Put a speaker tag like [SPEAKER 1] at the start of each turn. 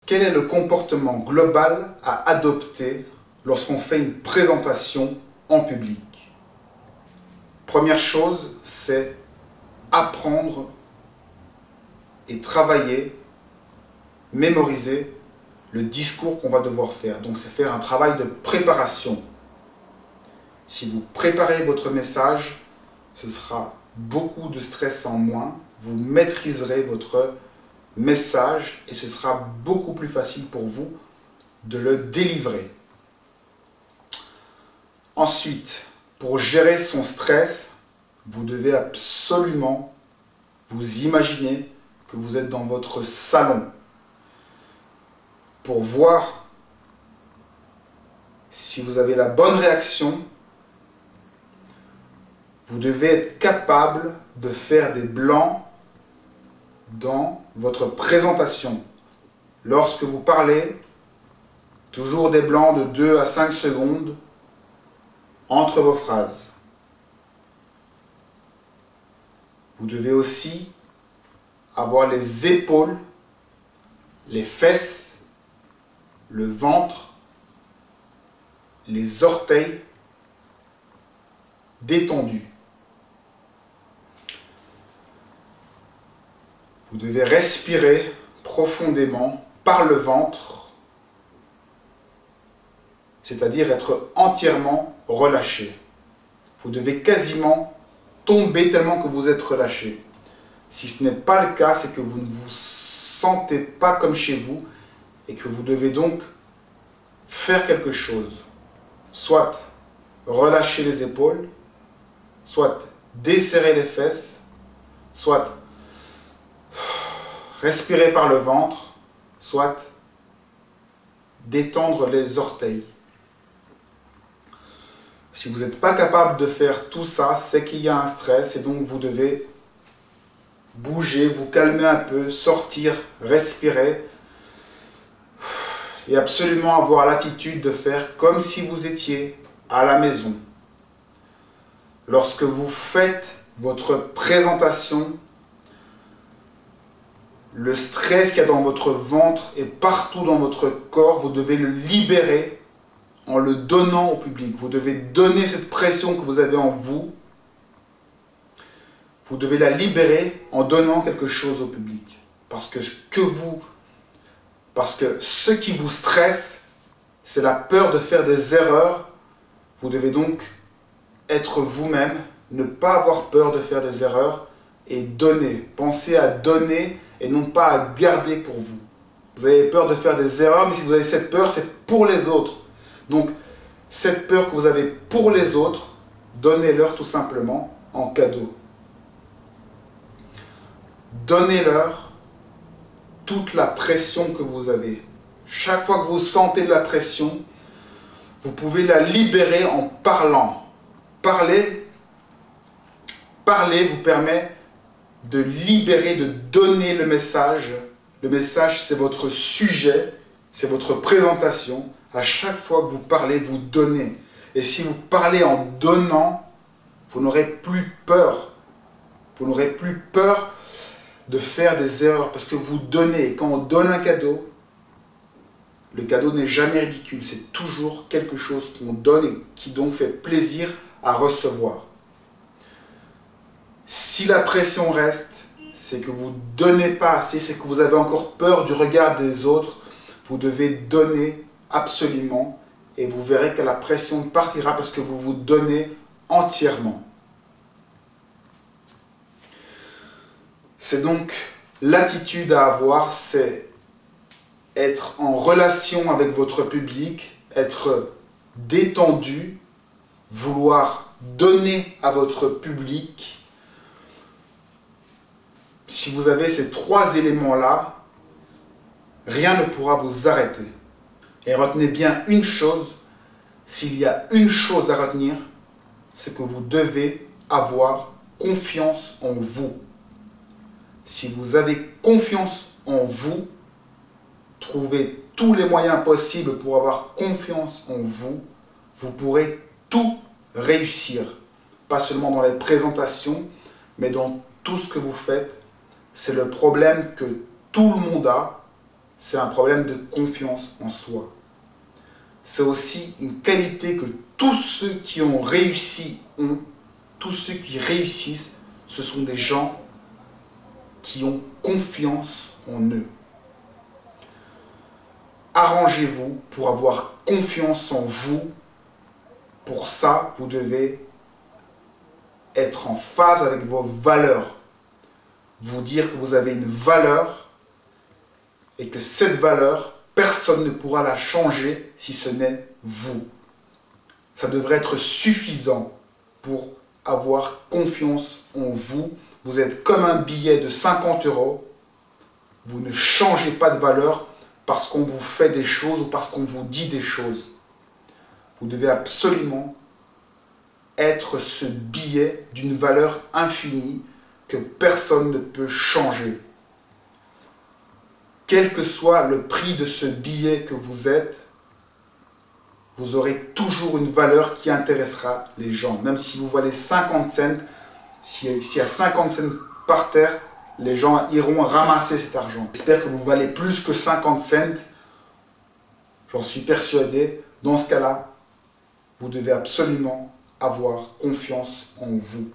[SPEAKER 1] Quel est le comportement global à adopter lorsqu'on fait une présentation en public? Première chose, c'est apprendre et travailler, mémoriser le discours qu'on va devoir faire. Donc c'est faire un travail de préparation. Si vous préparez votre message, ce sera beaucoup de stress en moins. Vous maîtriserez votre message et ce sera beaucoup plus facile pour vous de le délivrer. Ensuite, pour gérer son stress, vous devez absolument vous imaginer que vous êtes dans votre salon pour voir si vous avez la bonne réaction. Vous devez être capable de faire des blancs dans votre présentation. Lorsque vous parlez, toujours des blancs de 2 à 5 secondes entre vos phrases. Vous devez aussi avoir les épaules, les fesses, le ventre, les orteils détendus. Vous devez respirer profondément par le ventre, c'est-à-dire être entièrement relâché. Vous devez quasiment tomber tellement que vous êtes relâché. Si ce n'est pas le cas, c'est que vous ne vous sentez pas comme chez vous et que vous devez donc faire quelque chose. Soit relâcher les épaules, soit desserrer les fesses, soit respirer par le ventre, soit détendre les orteils. Si vous n'êtes pas capable de faire tout ça, c'est qu'il y a un stress et donc vous devez bouger, vous calmer un peu, sortir, respirer et absolument avoir l'attitude de faire comme si vous étiez à la maison. Lorsque vous faites votre présentation, le stress qu'il y a dans votre ventre et partout dans votre corps, vous devez le libérer en le donnant au public. Vous devez donner cette pression que vous avez en vous. Vous devez la libérer en donnant quelque chose au public. Parce que ce qui vous stresse, c'est la peur de faire des erreurs. Vous devez donc être vous-même, ne pas avoir peur de faire des erreurs et donner. Pensez à donner et non pas à garder pour vous. Vous avez peur de faire des erreurs, mais si vous avez cette peur, c'est pour les autres. Donc, cette peur que vous avez pour les autres, donnez-leur tout simplement en cadeau. Donnez-leur toute la pression que vous avez. Chaque fois que vous sentez de la pression, vous pouvez la libérer en parlant. Parler vous permet de libérer, de donner le message. Le message, c'est votre sujet, c'est votre présentation. À chaque fois que vous parlez, vous donnez. Et si vous parlez en donnant, vous n'aurez plus peur. Vous n'aurez plus peur de faire des erreurs parce que vous donnez. Et quand on donne un cadeau, le cadeau n'est jamais ridicule. C'est toujours quelque chose qu'on donne et qui donc fait plaisir à recevoir. Si la pression reste, c'est que vous ne donnez pas assez, c'est que vous avez encore peur du regard des autres. Vous devez donner absolument et vous verrez que la pression partira parce que vous vous donnez entièrement. C'est donc l'attitude à avoir, c'est être en relation avec votre public, être détendu, vouloir donner à votre public. Si vous avez ces 3 éléments-là, rien ne pourra vous arrêter. Et retenez bien une chose, s'il y a une chose à retenir, c'est que vous devez avoir confiance en vous. Si vous avez confiance en vous, trouvez tous les moyens possibles pour avoir confiance en vous, vous pourrez tout réussir. Pas seulement dans les présentations, mais dans tout ce que vous faites. C'est le problème que tout le monde a, c'est un problème de confiance en soi. C'est aussi une qualité que tous ceux qui ont réussi ont. Tous ceux qui réussissent, ce sont des gens qui ont confiance en eux. Arrangez-vous pour avoir confiance en vous. Pour ça, vous devez être en phase avec vos valeurs. Vous dire que vous avez une valeur et que cette valeur, personne ne pourra la changer si ce n'est vous. Ça devrait être suffisant pour avoir confiance en vous. Vous êtes comme un billet de 50 €. Vous ne changez pas de valeur parce qu'on vous fait des choses ou parce qu'on vous dit des choses. Vous devez absolument être ce billet d'une valeur infinie que personne ne peut changer. Quel que soit le prix de ce billet que vous êtes, vous aurez toujours une valeur qui intéressera les gens. Même si vous valez 50 cents, s'il y a 50 cents par terre, les gens iront ramasser cet argent. J'espère que vous valez plus que 50 cents. J'en suis persuadé. Dans ce cas-là, vous devez absolument avoir confiance en vous.